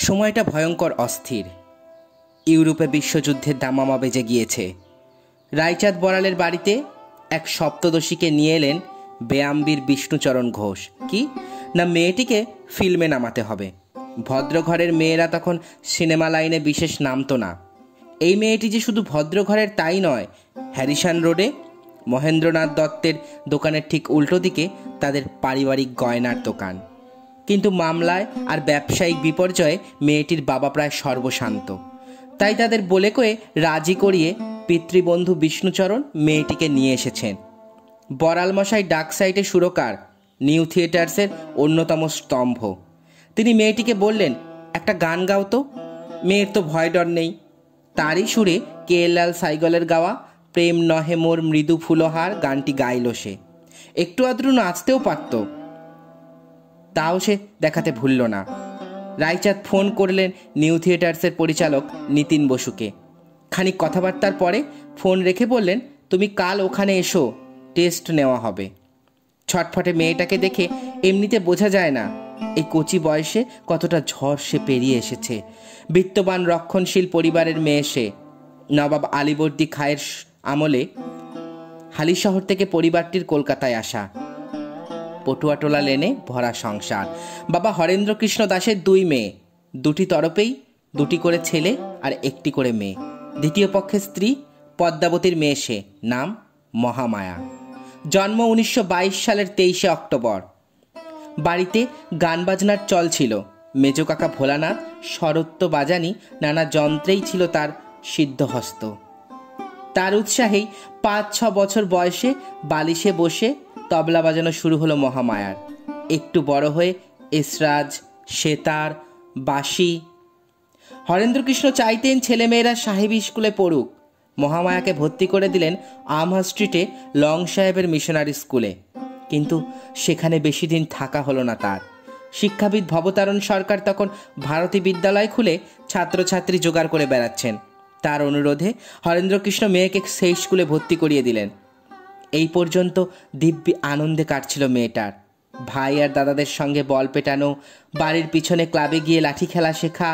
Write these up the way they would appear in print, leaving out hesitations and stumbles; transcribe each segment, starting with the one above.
সময়টা ভয়ঙ্কর অস্থির। ইউরোপে বিশ্বযুদ্ধের দামামা বেজে গিয়েছে। রায়চাঁদ বড়ালের বাড়িতে এক সপ্তদশীকে নিয়ে এলেন বেয়াম্বির বিষ্ণুচরণ ঘোষ। কি না, মেয়েটিকে ফিল্মে নামাতে হবে। ভদ্রঘরের মেয়েরা তখন সিনেমা লাইনে বিশেষ নামতো না। এই মেয়েটি যে শুধু ভদ্রঘরের তাই নয়, হ্যারিসন রোডে মহেন্দ্রনাথ দত্তের দোকানের ঠিক উল্টো দিকে তাদের পারিবারিক গয়নার দোকান। কিন্তু মামলায় আর ব্যবসায়িক বিপর্যয়ে মেয়েটির বাবা প্রায় সর্বশান্ত। তাই তাদের বলে কয়ে রাজি করিয়ে পিতৃবন্ধু বিষ্ণুচরণ মেয়েটিকে নিয়ে এসেছেন। বড়ালমশাই ডাক সাইটে সুরকার, নিউ থিয়েটার্সের অন্যতম স্তম্ভ। তিনি মেয়েটিকে বললেন, একটা গান গাও তো। মেয়ের তো ভয় ডর নেই। তারই সুরে KL সাইগলের গাওয়া প্রেম নহে মোর মৃদু ফুলহার গানটি গাইল সে। একটু আদ্রু নাচতেও পারত, তাও সে দেখাতে ভুলল না। রায়চাঁদ ফোন করলেন নিউ থিয়েটার্সের পরিচালক নিতিন বসুকে। খানিক কথাবার্তার পরে ফোন রেখে বললেন, তুমি কাল ওখানে এসো, টেস্ট নেওয়া হবে। ছটফটে মেয়েটাকে দেখে এমনিতে বোঝা যায় না এই কচি বয়সে কতটা ঝড় সে পেরিয়ে এসেছে। বিত্তবান রক্ষণশীল পরিবারের মেয়ে সে। নবাব আলীবর্দী খায়ের আমলে হালিশহর থেকে পরিবারটির কলকাতায় আসা। পটুয়াটোলা লেনে ভরা সংসার। বাবা হরেন্দ্রকৃষ্ণ দাসের 2 মেয়ে, 2টি তরফেই 2টি করে ছেলে আর 1টি করে মেয়ে। দ্বিতীয় পক্ষের স্ত্রী পদ্মাবতীর মেয়ে সে, নাম মহামায়া। জন্ম 1922 সালের 23শে অক্টোবর। বাড়িতে গান বাজনার চল ছিল। মেজ কাকা ভোলানাথ সরত্ব বাজানি নানা যন্ত্রেই ছিল তার সিদ্ধহস্ত। তার উৎসাহেই 5-6 বছর বয়সে বালিশে বসে তবলা বাজানো শুরু হলো মহামায়ার। একটু বড় হয়ে এসরাজ, সেতার, বাঁশি। হরেন্দ্রকৃষ্ণ চাইতেন ছেলেমেয়েরা সাহেবী স্কুলে পড়ুক। মহামায়াকে ভর্তি করে দিলেন আমহা স্ট্রিটে লং সাহেবের মিশনারি স্কুলে। কিন্তু সেখানে বেশি দিন থাকা হলো না তার। শিক্ষাবিদ ভবতারণ সরকার তখন ভারতী বিদ্যালয় খুলে ছাত্রছাত্রী জোগাড় করে বেড়াচ্ছেন। তার অনুরোধে হরেন্দ্রকৃষ্ণ মেয়েকে সেই স্কুলে ভর্তি করিয়ে দিলেন। এই পর্যন্ত দিব্যি আনন্দে কাটছিল মেয়েটার। ভাই আর দাদাদের সঙ্গে বল পেটানো, বাড়ির পিছনে ক্লাবে গিয়ে লাঠি খেলা শেখা।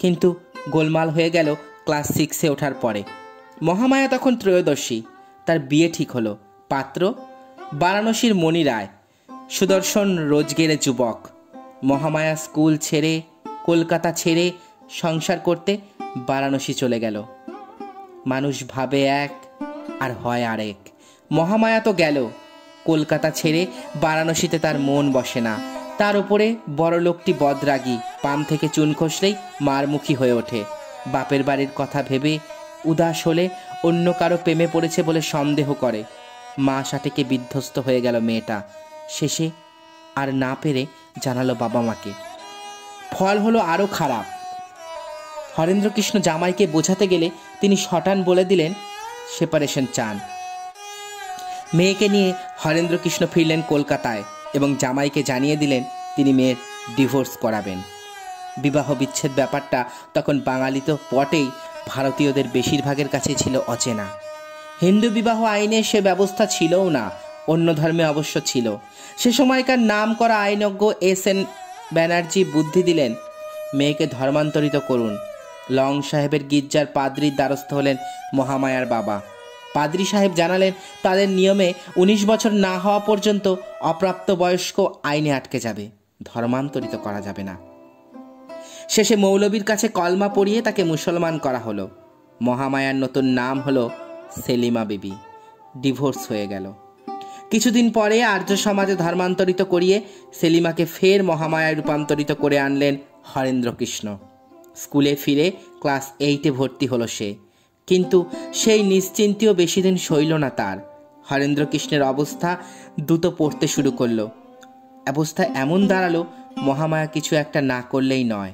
কিন্তু গোলমাল হয়ে গেল ক্লাস 6-এ ওঠার পরে। মহামায়া তখন ত্রয়োদশী। তার বিয়ে ঠিক হলো। পাত্র বারাণসীর মণি রায়, সুদর্শন রোজগেরে যুবক। মহামায়া স্কুল ছেড়ে, কলকাতা ছেড়ে সংসার করতে বারাণসী চলে গেল। মানুষ ভাবে এক আর হয় আরেক। মহামায়া তো গেল। কলকাতা ছেড়ে বারাণসীতে তার মন বসে না। তার উপরে বড় লোকটি বদরাগী, পান থেকে চুন খসলেই মারমুখী হয়ে ওঠে। বাপের বাড়ির কথা ভেবে উদাস হলে অন্য কারো প্রেমে পড়েছে বলে সন্দেহ করে। মা সাটেকে বিধ্বস্ত হয়ে গেল মেয়েটা। শেষে আর না পেরে জানালো বাবা মাকে। ফল হলো আরও খারাপ। হরেন্দ্রকৃষ্ণ জামাইকে বোঝাতে গেলে তিনি শটান বলে দিলেন সেপারেশন চান। মেয়েকে নিয়ে হরেন্দ্রকৃষ্ণ ফিরলেন কলকাতায় এবং জামাইকে জানিয়ে দিলেন তিনি মেয়ের ডিভোর্স করাবেন। বিবাহ বিচ্ছেদ ব্যাপারটা তখন বাঙালি তো পটেই, ভারতীয়দের বেশিরভাগের কাছে ছিল অচেনা। হিন্দু বিবাহ আইনে সে ব্যবস্থা ছিলও না, অন্য ধর্মে অবশ্য ছিল। সে সময়কার নাম করা আইনজ্ঞ SN ব্যানার্জি বুদ্ধি দিলেন, মেয়েকে ধর্মান্তরিত করুন। লং সাহেবের গির্জার পাদ্রির দ্বারস্থ হলেন মহামায়ার বাবা। পাদ্রি সাহেব জানালেন তাদের নিয়মে 19 বছর না হওয়া পর্যন্ত অপ্রাপ্তবয়স্ক আইনে আটকে যাবে, ধর্মান্তরিত করা যাবে না। শেষে মৌলবীর কাছে কলমা পড়িয়ে তাকে মুসলমান করা হলো। মহামায়ার নতুন নাম হলো সেলিমা বিবি। ডিভোর্স হয়ে গেল। কিছুদিন পরে আর্য সমাজে ধর্মান্তরিত করিয়ে সেলিমাকে ফের মহামায়ায় রূপান্তরিত করে আনলেন হরেন্দ্রকৃষ্ণ। স্কুলে ফিরে ক্লাস 8-এ ভর্তি হলো সে। কিন্তু সেই নিশ্চিন্তিও বেশি দিন সইল না তার। হরেন্দ্রকৃষ্ণের অবস্থা দ্রুত পড়তে শুরু করলো। অবস্থা এমন দাঁড়ালো মহামায়া কিছু একটা না করলেই নয়।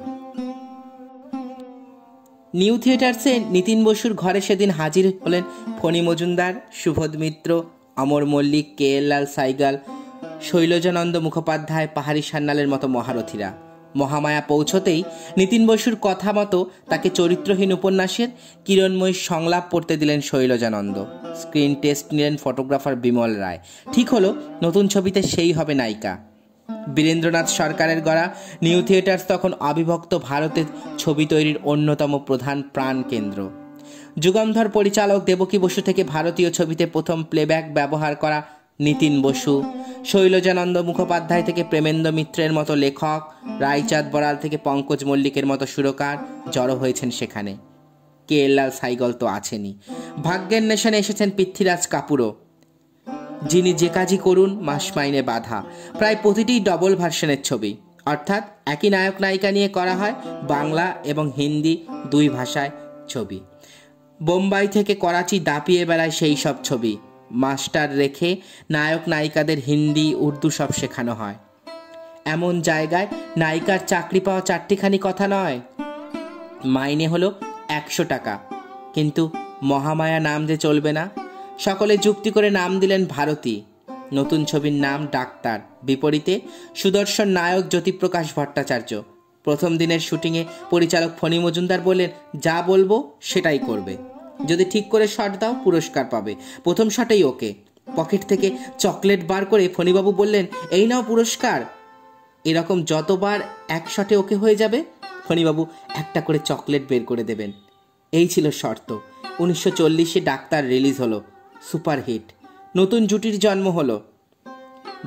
নিউ থিয়েটার্সে নিতিন বসুর ঘরে সেদিন হাজির হলেন ফণী মজুমদার, সুবোধ মিত্র, অমর মল্লিক, KL সাইগল, শৈলজানন্দ মুখোপাধ্যায়, পাহাড়ি সান্যালের মতো মহারথীরা। মহামায়া পৌঁছতেই নিতিন বসুর কথা মতো তাকে চরিত্রহীন উপন্যাসের কিরণময়ী সংলাপ পড়তে দিলেন শৈলজানন্দ। স্ক্রিন টেস্ট নিলেন ফটোগ্রাফার বিমল রায়। ঠিক হলো নতুন ছবিতে সেই হবে নায়িকা। বীরেন্দ্রনাথ সরকারের গড়া নিউ থিয়েটার্স তখন অবিভক্ত ভারতের ছবি তৈরির অন্যতম প্রধান প্রাণকেন্দ্র। যুগন্ধর পরিচালক দেবকী বসু থেকে ভারতীয় ছবিতে প্রথম প্লেব্যাক ব্যবহার করা নিতিন বসু, শৈলজানন্দ মুখোপাধ্যায় থেকে প্রেমেন্দ্র মিত্রের মতো লেখক, রায়চাঁদ বড়াল থেকে পঙ্কজ মল্লিকের মতো সুরকার জড়ো হয়েছেন সেখানে। কে এল লাল সাইগল তো আছেনই। ভাগ্যের নেশনে এসেছেন পৃথ্বীরাজ কাপুরও, যিনি যে কাজই করুন মাস মাইনে বাধা। প্রায় প্রতিটি ডবল ভার্সনের ছবি, অর্থাৎ একই নায়ক নায়িকা নিয়ে করা হয় বাংলা এবং হিন্দি দুই ভাষায় ছবি। বোম্বাই থেকে করাচি দাপিয়ে বেড়ায় সেই সব ছবি। মাস্টার রেখে নায়ক নায়িকাদের হিন্দি উর্দু সব শেখানো হয়। এমন জায়গায় নায়িকার চাকরি পাওয়া চারটিখানি কথা নয়। মাইনে হলো 100 টাকা, কিন্তু মহামায়া নাম যে চলবে না। সকলে যুক্তি করে নাম দিলেন ভারতী। নতুন ছবির নাম ডাক্তার। বিপরীতে সুদর্শন নায়ক জ্যোতিপ্রকাশ ভট্টাচার্য। প্রথম দিনের শুটিংয়ে পরিচালক ফণী মজুমদার বললেন, যা বলবো সেটাই করবে, যদি ঠিক করে শট দাও পুরস্কার পাবে। প্রথম শটেই ওকে। পকেট থেকে চকলেট বার করে ফণীবাবু বললেন, এই নাও পুরস্কার। এরকম যতবার এক শটে ওকে হয়ে যাবে ফণীবাবু একটা করে চকলেট বের করে দেবেন। এই ছিল শর্ত। 1940-এ ডাক্তার রিলিজ হলো, সুপারহিট। নতুন জুটির জন্ম হলো।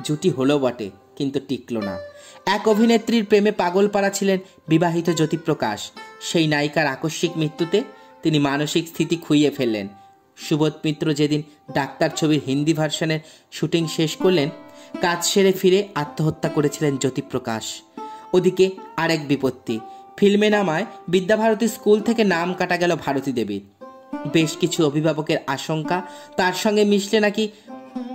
জুটি হলো বটে, কিন্তু টিকলো না। এক অভিনেত্রীর প্রেমে পাগলপাড়া ছিলেন বিবাহিত জ্যোতিপ্রকাশ। সেই নায়িকার আকস্মিক মৃত্যুতে তিনি মানসিক স্থিতি খুইয়ে ফেললেন। সুবোধ মিত্র যেদিন ডাক্তার ছবির হিন্দি ভার্সনের শুটিং শেষ করলেন, কাজ সেরে ফিরে আত্মহত্যা করেছিলেন জ্যোতিপ্রকাশ। ওদিকে আরেক বিপত্তি, ফিল্মে নামায় বিদ্যাভারতী স্কুল থেকে নাম কাটা গেল ভারতী দেবীর। বেশ কিছু অভিভাবকের আশঙ্কা তার সঙ্গে মিশলে নাকি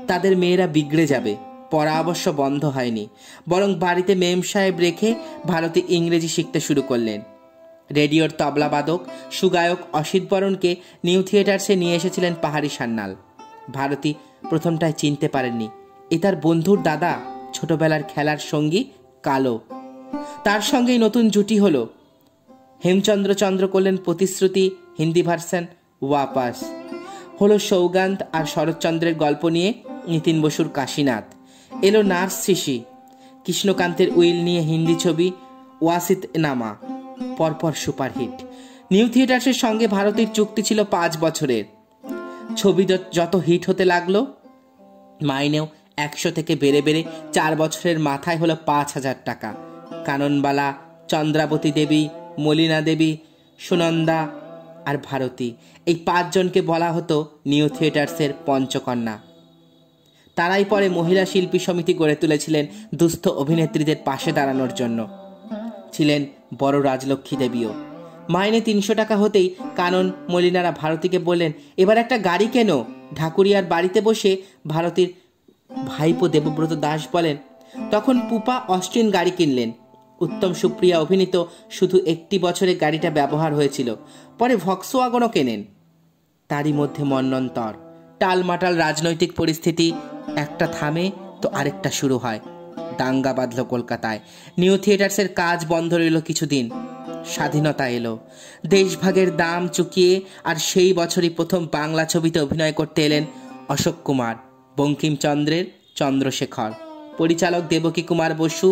তাদের মেয়েরা বিগড়ে যাবে। পড়া অবশ্য বন্ধ হয়নি, বরং বাড়িতে মেম সাহেব রেখে ভারতী ইংরেজি শিখতে শুরু করলেন। রেডিওর তবলাবাদক সুগায়ক অসিত বরণকে নিউ থিয়েটার্সে নিয়ে এসেছিলেন পাহাড়ি সান্যাল। ভারতী প্রথমটায় চিনতে পারেননি, এ তার বন্ধুর দাদা, ছোটবেলার খেলার সঙ্গী কালো। তার সঙ্গেই নতুন জুটি হলো। হেমচন্দ্র চন্দ্র করলেন প্রতিশ্রুতি হিন্দি ভার্সন ওয়াপাস। হলো সৌগান্ত আর শরৎচন্দ্রের গল্প নিয়ে নিতিন বসুর কাশীনাথ। এলো নার্স শিশি। কৃষ্ণকান্তের উইল নিয়ে হিন্দি ছবি ওয়াসিত নামা, পরপর সুপারহিট। নিউ থিয়েটার্সের সঙ্গে ভারতীর চুক্তি ছিল 5 বছরের। ছবি যত হিট হতে লাগলো, মাইনেও 100 থেকে বেড়ে বেড়ে 4 বছরের মাথায় হলো 5000 টাকা। কাননবালা, চন্দ্রাবতী দেবী, মলিনা দেবী, সুনন্দা আর ভারতী, এই 5 জনকে বলা হতো নিউ থিয়েটার্সের পঞ্চকন্যা। তারাই পরে মহিলা শিল্পী সমিতি গড়ে তুলেছিলেন দুস্থ অভিনেত্রীদের পাশে দাঁড়ানোর জন্য। ছিলেন বড় রাজলক্ষ্মী দেবীও। মাইনে 300 টাকা হতেই কানন মলিনারা ভারতীকে বললেন, এবার একটা গাড়ি কেন। ঢাকুরিয়ার বাড়িতে বসে ভারতীর ভাইপো দেবব্রত দাস বলেন, তখন পুপা অস্টিন গাড়ি কিনলেন। উত্তম সুপ্রিয়া অভিনীত শুধু 1 বছরে গাড়িটা ব্যবহার হয়েছিল, পরে ভক্সওয়াগনও কেনেন। তারই মধ্যে মন্বন্তর, টালমাটাল রাজনৈতিক পরিস্থিতি, একটা থামে তো আরেকটা শুরু হয়। দাঙ্গা বাঁধল কলকাতায়। নিউ থিয়েটার্সের কাজ বন্ধ রইল কিছুদিন। স্বাধীনতা এলো, দেশভাগের দাম চুকিয়ে, আর সেই বছরই প্রথম বাংলা ছবিতে অভিনয় করতে এলেন অশোক কুমার, বঙ্কিমচন্দ্রের চন্দ্রশেখর। পরিচালক দেবকী কুমার বসু,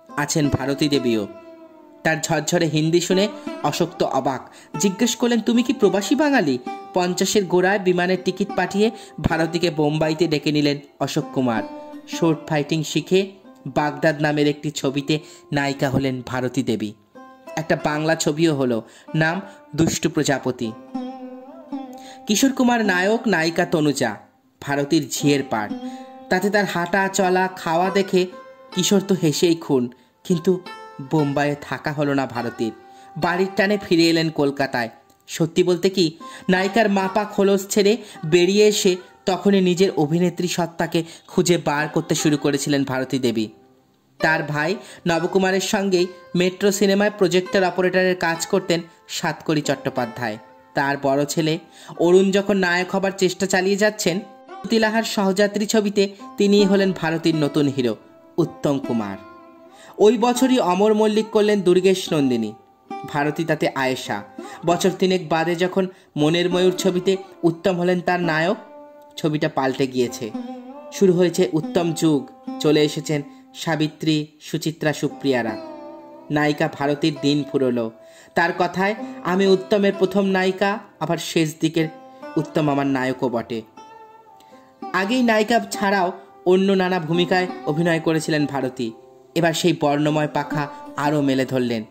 আছেন ভারতী দেবীও। তার ঝরঝরে হিন্দি শুনে অশোক তো অবাক। জিজ্ঞেস করলেন, তুমি কি প্রবাসী বাঙালি? 50-এর গোড়ায় বিমানের টিকিট পাঠিয়ে ভারতীকে বোম্বাইতে ডেকে নিলেন অশোক কুমার। শর্ট ফাইটিং শিখে বাগদাদ নামের একটি ছবিতে নায়িকা হলেন ভারতী দেবী। একটা বাংলা ছবিও হলো, নাম দুষ্টু প্রজাপতি। কিশোর কুমার নায়ক, নায়িকা তনুজা। ভারতীর ঝিয়ের পাঠ। তাতে তার হাঁটা চলা খাওয়া দেখে কিশোর তো হেসেই খুন। কিন্তু বোম্বাইয়ে থাকা হলো না ভারতীর। বাড়ির টানে ফিরে এলেন কলকাতায়। সত্যি বলতে কি, নায়িকার মাপা খোলস ছেড়ে বেরিয়ে এসে তখনই নিজের অভিনেত্রী সত্তাকে খুঁজে বার করতে শুরু করেছিলেন ভারতী দেবী। তার ভাই নবকুমারের সঙ্গেই মেট্রো সিনেমায় প্রজেক্টর অপারেটরের কাজ করতেন সাতকড়ি চট্টোপাধ্যায়। তার বড় ছেলে অরুণ যখন নায়ক হবার চেষ্টা চালিয়ে যাচ্ছেন, তিলাহার সহযাত্রী ছবিতে তিনিই হলেন ভারতীর নতুন হিরো উত্তম কুমার। ওই বছরই অমর মল্লিক করলেন দুর্গেশ নন্দিনী, ভারতী তাতে আয়েশা। বছর 3 বাদে যখন মনের ময়ূর ছবিতে উত্তম হলেন তার নায়ক, ছবিটা পাল্টে গিয়েছে। শুরু হয়েছে উত্তম যুগ, চলে এসেছেন সাবিত্রী, সুচিত্রা, সুপ্রিয়ারা। নায়িকা ভারতীর দিন ফুরলো। তার কথায়, আমি উত্তমের প্রথম নায়িকা, আবার শেষ দিকের উত্তম আমার নায়কও বটে। আগেই নায়িকা ছাড়াও অন্য নানা ভূমিকায় অভিনয় করেছিলেন ভারতী। এবার সেই বর্ণময় পাখা আরও মেলে ধরলেন।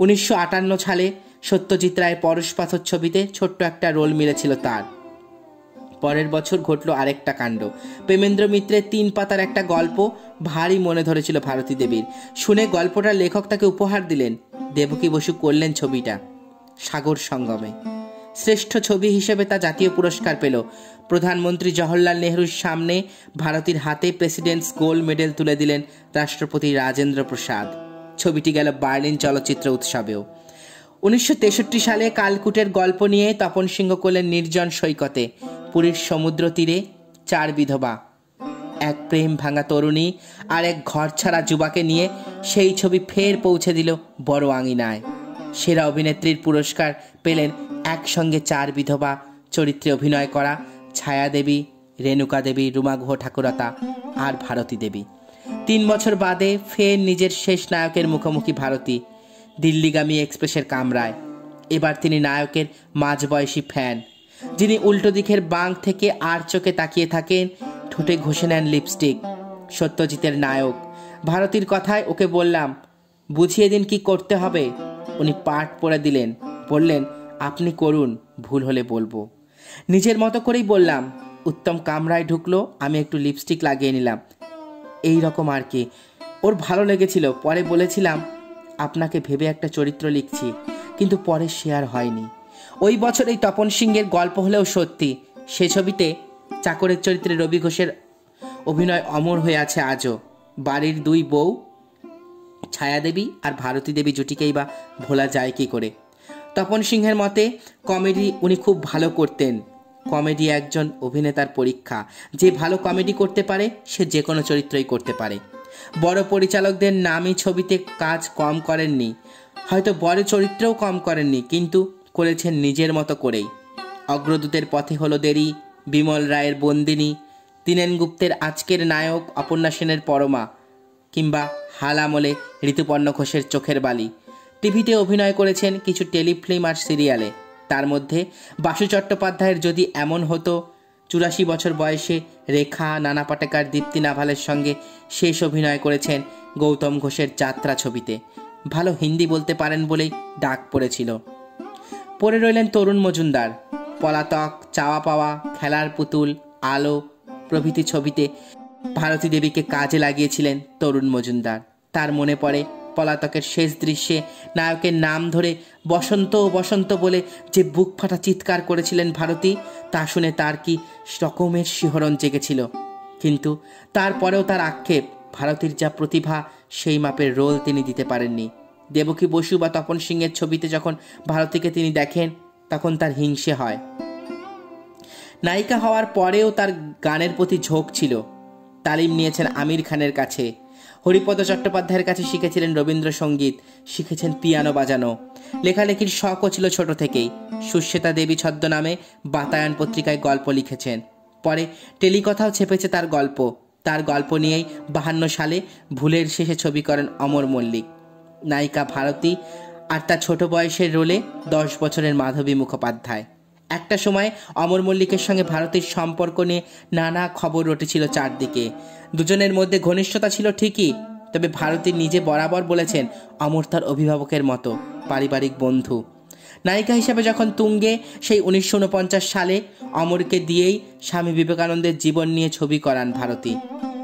1958 সালে সত্যজিৎ রায়ের পরশ পাথর ছবিতে ছোট্ট একটা রোল মিলেছিল তার। পরের বছর ঘটল আরেকটা কাণ্ড। প্রেমেন্দ্র মিত্রের 3 পাতার একটা গল্প ভারী মনে ধরেছিল ভারতী দেবীর। শুনে গল্পটার লেখক তাকে উপহার দিলেন। দেবকী বসু করলেন ছবিটা সাগর সঙ্গমে। শ্রেষ্ঠ ছবি হিসেবে তা জাতীয় পুরস্কার পেল। প্রধানমন্ত্রী জওহরলাল নেহরুর সামনে ভারতীর হাতে প্রেসিডেন্টস গোল্ড মেডেল তুলে দিলেন রাষ্ট্রপতি রাজেন্দ্র প্রসাদ। ছবিটি গেল বার্লিন চলচ্চিত্র উৎসবেও। 1963 সালে কালকুটের গল্প নিয়ে তপন সিংহ করলেন নির্জন সৈকতে। পুরীর সমুদ্র তীরে 4 বিধবা, এক প্রেম ভাঙা তরুণী আর এক ঘর ছাড়া যুবাকে নিয়ে সেই ছবি ফের পৌঁছে দিল বড় আঙিনায়। সেরা অভিনেত্রীর পুরস্কার পেলেন একসঙ্গে 4 বিধবা চরিত্রে অভিনয় করা ছায়া দেবী, রেণুকা দেবী, রুমা গুহ ঠাকুরতা আর ভারতী দেবী। 3 বছর বাদে ফের নিজের শেষ নায়কের মুখোমুখি ভারতী, দিল্লিগামী এক্সপ্রেসের কামরায়। এবার তিনি নায়কের মাঝবয়সী ফ্যান, যিনি উল্টো দিকের বাঁক থেকে আর চোখে তাকিয়ে থাকেন, ঠোঁটে ঘষে নেন লিপস্টিক। সত্যজিতের নায়ক। ভারতীর কথায় ওকে বললাম, বুঝিয়ে দিন কি করতে হবে। উনি পাঠ পড়ে দিলেন, বললেন, আপনি করুন, ভুল হলে বলবো। নিজের মতো করেই বললাম। উত্তম কামরায় ঢুকলো, আমি একটু লিপস্টিক লাগিয়ে নিলাম, এই রকম আর কি। ওর ভালো লেগেছিল। পরে বলেছিলাম, আপনাকে ভেবে একটা চরিত্র লিখছি, কিন্তু পরে শেয়ার হয়নি। ওই বছর এই তপন সিংহের গল্প হলেও সত্যি। সে ছবিতে চাকরের চরিত্রে রবি ঘোষের অভিনয় অমর হয়ে আছে আজও। বাড়ির 2 বউ ছায়া দেবী আর ভারতী দেবী জুটিকেই বা ভোলা যায় কি করে। তপন সিংহের মতে কমেডি উনি খুব ভালো করতেন। কমেডি একজন অভিনেতার পরীক্ষা। যে ভালো কমেডি করতে পারে সে যে কোনো চরিত্রই করতে পারে। বড় পরিচালকদের নামই ছবিতে কাজ কম করেননি, হয়তো বড় চরিত্রেও কম করেননি, কিন্তু করেছেন নিজের মতো করেই। অগ্রদূতের পথে হলো দেরি, বিমল রায়ের বন্দিনী, দীনেন গুপ্তের আজকের নায়ক, অপর্ণা সেনের পরমা, কিংবা হাল আমলে ঋতুপর্ণ ঘোষের চোখের বালি। টিভিতে অভিনয় করেছেন কিছু টেলিফিল্ম আর সিরিয়ালে। তার মধ্যে বাসু চট্টোপাধ্যায়ের যদি এমন হতো 84 বছর বয়সে রেখা, নানা পাটেকার, দীপ্তি নাভালের সঙ্গে শেষ অভিনয় করেছেন গৌতম ঘোষের যাত্রা ছবিতে। ভালো হিন্দি বলতে পারেন বলেই ডাক পড়েছিল। পড়ে রইলেন তরুণ মজুমদার। পলাতক, চাওয়া পাওয়া, খেলার পুতুল, আলো প্রভৃতি ছবিতে ভারতী দেবীকে কাজে লাগিয়েছিলেন তরুণ মজুমদার। তার মনে পড়ে পলাতকের শেষ দৃশ্যে নায়কের নাম ধরে বসন্ত বসন্ত বলে যে বুক ফাটা চিৎকার করেছিলেন ভারতী, তা শুনে তার কি রকমের শিহরণ জেগেছিল। কিন্তু তারপরেও তার আক্ষেপ, ভারতীর যা প্রতিভা সেই মাপের রোল তিনি দিতে পারেননি। দেবকী বসু বা তপন সিংহের ছবিতে যখন ভারতীকে তিনি দেখেন, তখন তার হিংসে হয়। নায়িকা হওয়ার পরেও তার গানের প্রতি ঝোঁক ছিল। তালিম নিয়েছেন আমির খানের কাছে, হরিপদ চট্টোপাধ্যায়ের কাছে শিখেছিলেন রবীন্দ্রসঙ্গীত, শিখেছেন পিয়ানো বাজানো। লেখালেখির শখও ছিল ছোট থেকেই। সুশ্বেতা দেবী ছদ্মনামে বাতায়ন পত্রিকায় গল্প লিখেছেন। পরে টেলিকথাও ছেপেছে তার গল্প। তার গল্প নিয়েই 52 সালে ভুলের শেষে ছবি করেন অমর মল্লিক। নায়িকা ভারতী আর তার ছোট বয়সের রোলে 10 বছরের মাধবী মুখোপাধ্যায়। একটা সময় অমর মল্লিকের সঙ্গে ভারতীর সম্পর্ক নিয়ে নানা খবর রটেছিল চারদিকে। দুজনের মধ্যে ঘনিষ্ঠতা ছিল ঠিকই, তবে ভারতী নিজে বরাবর বলেছেন অমর তার অভিভাবকের মতো, পারিবারিক বন্ধু। নায়িকা হিসেবে যখন তুঙ্গে, সেই 1949 সালে অমরকে দিয়েই স্বামী বিবেকানন্দের জীবন নিয়ে ছবি করান ভারতী।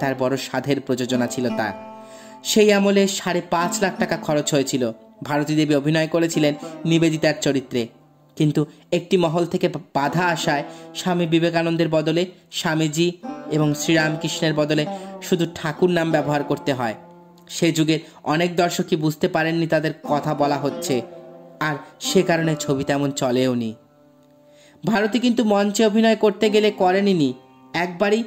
তার বড় সাধের প্রযোজনা ছিল তার। সেই আমলে 5.5 লাখ টাকা খরচ হয়েছিল। ভারতী দেবী অভিনয় করেছিলেন নিবেদিতার চরিত্রে, কিন্তু একটি মহল থেকে বাধা আসায় স্বামী বিবেকানন্দের বদলে স্বামীজি এবং শ্রীরামকৃষ্ণের বদলে শুধু ঠাকুর নাম ব্যবহার করতে হয়। সে যুগের অনেক দর্শকই বুঝতে পারেননি তাদের কথা বলা হচ্ছে, আর সে কারণে ছবি তেমন চলেও নি। ভারতী কিন্তু মঞ্চে অভিনয় করতে গেলে করেনি। একবারই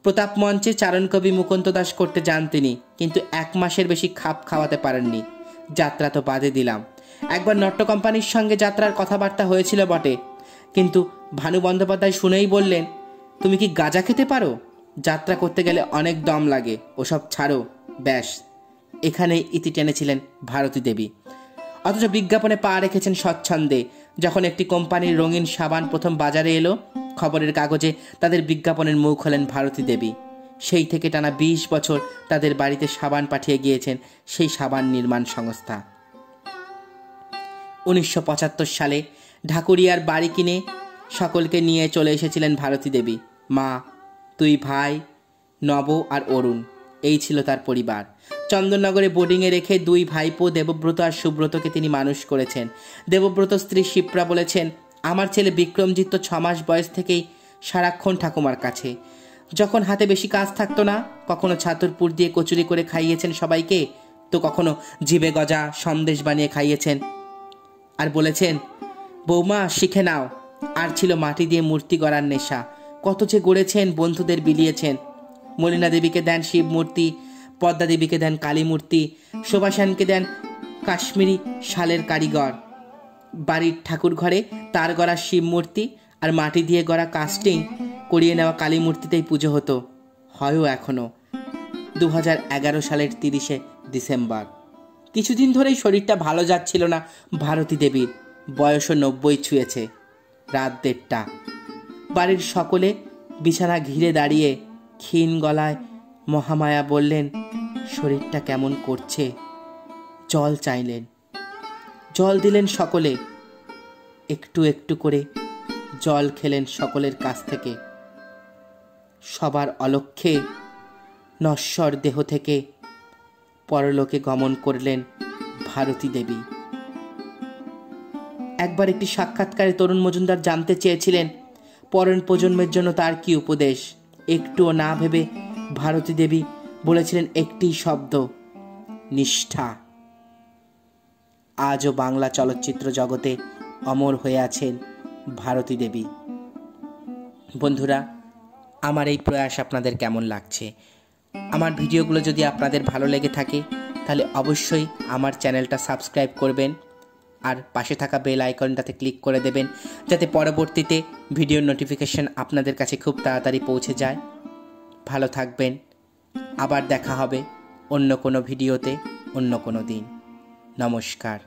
প্রতাপ মঞ্চে চারণকবি মুকুন্দ দাস করতে যান তিনি, কিন্তু 1 মাসের বেশি খাপ খাওয়াতে পারেননি। যাত্রা তো বাদে দিলাম। একবার নট্য কোম্পানির সঙ্গে যাত্রার কথাবার্তা হয়েছিল বটে, কিন্তু ভানু বন্দ্যোপাধ্যায় শুনেই বললেন, তুমি কি গাঁজা খেতে পারো? যাত্রা করতে গেলে অনেক দম লাগে, ওসব ছাড়ো, ব্যাস, এখানেই ইতি টেনেছিলেন ভারতী দেবী। অথচ বিজ্ঞাপনে পা রেখেছেন স্বচ্ছন্দে। যখন একটি কোম্পানির রঙিন সাবান প্রথম বাজারে এলো, খবরের কাগজে তাদের বিজ্ঞাপনের মুখ হলেন ভারতী দেবী। সেই থেকে টানা 20 বছর তাদের বাড়িতে সাবান পাঠিয়ে গিয়েছেন সেই সাবান নির্মাণ সংস্থা। 1975 সালে ঢাকুরিয়ার বাড়ি কিনে সকলকে নিয়ে চলে এসেছিলেন ভারতী দেবী। মা, 2 ভাই, নব আর অরুণ, এই ছিল তার পরিবার। চন্দননগরে বোর্ডিংয়ে রেখে 2 ভাইপো দেবব্রত আর সুব্রতকে তিনি মানুষ করেছেন। দেবব্রত স্ত্রী শিপ্রা বলেছেন, আমার ছেলে বিক্রমজিৎ তো 6 মাস বয়স থেকেই সারাক্ষণ ঠাকুমার কাছে। যখন হাতে বেশি কাজ থাকতো না, কখনো ছাতুরপুর দিয়ে কচুরি করে খাইয়েছেন সবাইকে, তো কখনো জিভে গজা সন্দেশ বানিয়ে খাইয়েছেন। আর বলেছেন, বৌমা শিখে নাও। আর ছিল মাটি দিয়ে মূর্তি গড়ার নেশা। কত যে গড়েছেন, বন্ধুদের বিলিয়েছেন। মলিনা দেবীকে দেন শিব মূর্তি, পদ্মা দেবীকে দেন কালী মূর্তি, শোভা সেনকে দেন কাশ্মীরি শালের কারিগর। বাড়ির ঠাকুর ঘরে তার গড়া শিব মূর্তি আর মাটি দিয়ে গড়া কাস্টিং করিয়ে নেওয়া কালী মূর্তিতেই পুজো হতো, হয়ও এখনো। 2011 সালের 30শে ডিসেম্বর। কিছুদিন ধরেই শরীরটা ভালো যাচ্ছিল না ভারতী দেবীর। বয়সও 90 ছুঁয়েছে। রাত 1:30। বাড়ির সকলে বিছানা ঘিরে দাঁড়িয়ে ক্ষীণ গলায় মহামায়া বললেন, শরীরটা কেমন করছে। জল চাইলেন, জল দিলেন সকলে। একটু একটু করে জল খেলেন সকলের কাছ থেকে। সবার অলক্ষ্যে নশ্বর দেহ থেকে পরলোকে গমন করলেন ভারতী দেবী। একবার একটি সাক্ষাৎকারে তরুণ মজুমদার জানতে চেয়েছিলেন পরের প্রজন্মের জন্য তার কি উপদেশ। একটুও না ভেবে ভারতী দেবী বলেছিলেন একটি শব্দ, নিষ্ঠা। আজও বাংলা চলচ্চিত্র জগতে অমর হয়ে আছেন ভারতী দেবী। বন্ধুরা, আমার এই প্রয়াস আপনাদের কেমন লাগছে? আমার ভিডিওগুলো যদি আপনাদের ভালো লেগে থাকে তাহলে অবশ্যই আমার চ্যানেলটা সাবস্ক্রাইব করবেন আর পাশে থাকা বেল আইকনটাতে ক্লিক করে দেবেন, যাতে পরবর্তীতে ভিডিওর নোটিফিকেশন আপনাদের কাছে খুব তাড়াতাড়ি পৌঁছে যায়। ভালো থাকবেন। আবার দেখা হবে অন্য কোনো ভিডিওতে, অন্য কোনো দিন। নমস্কার।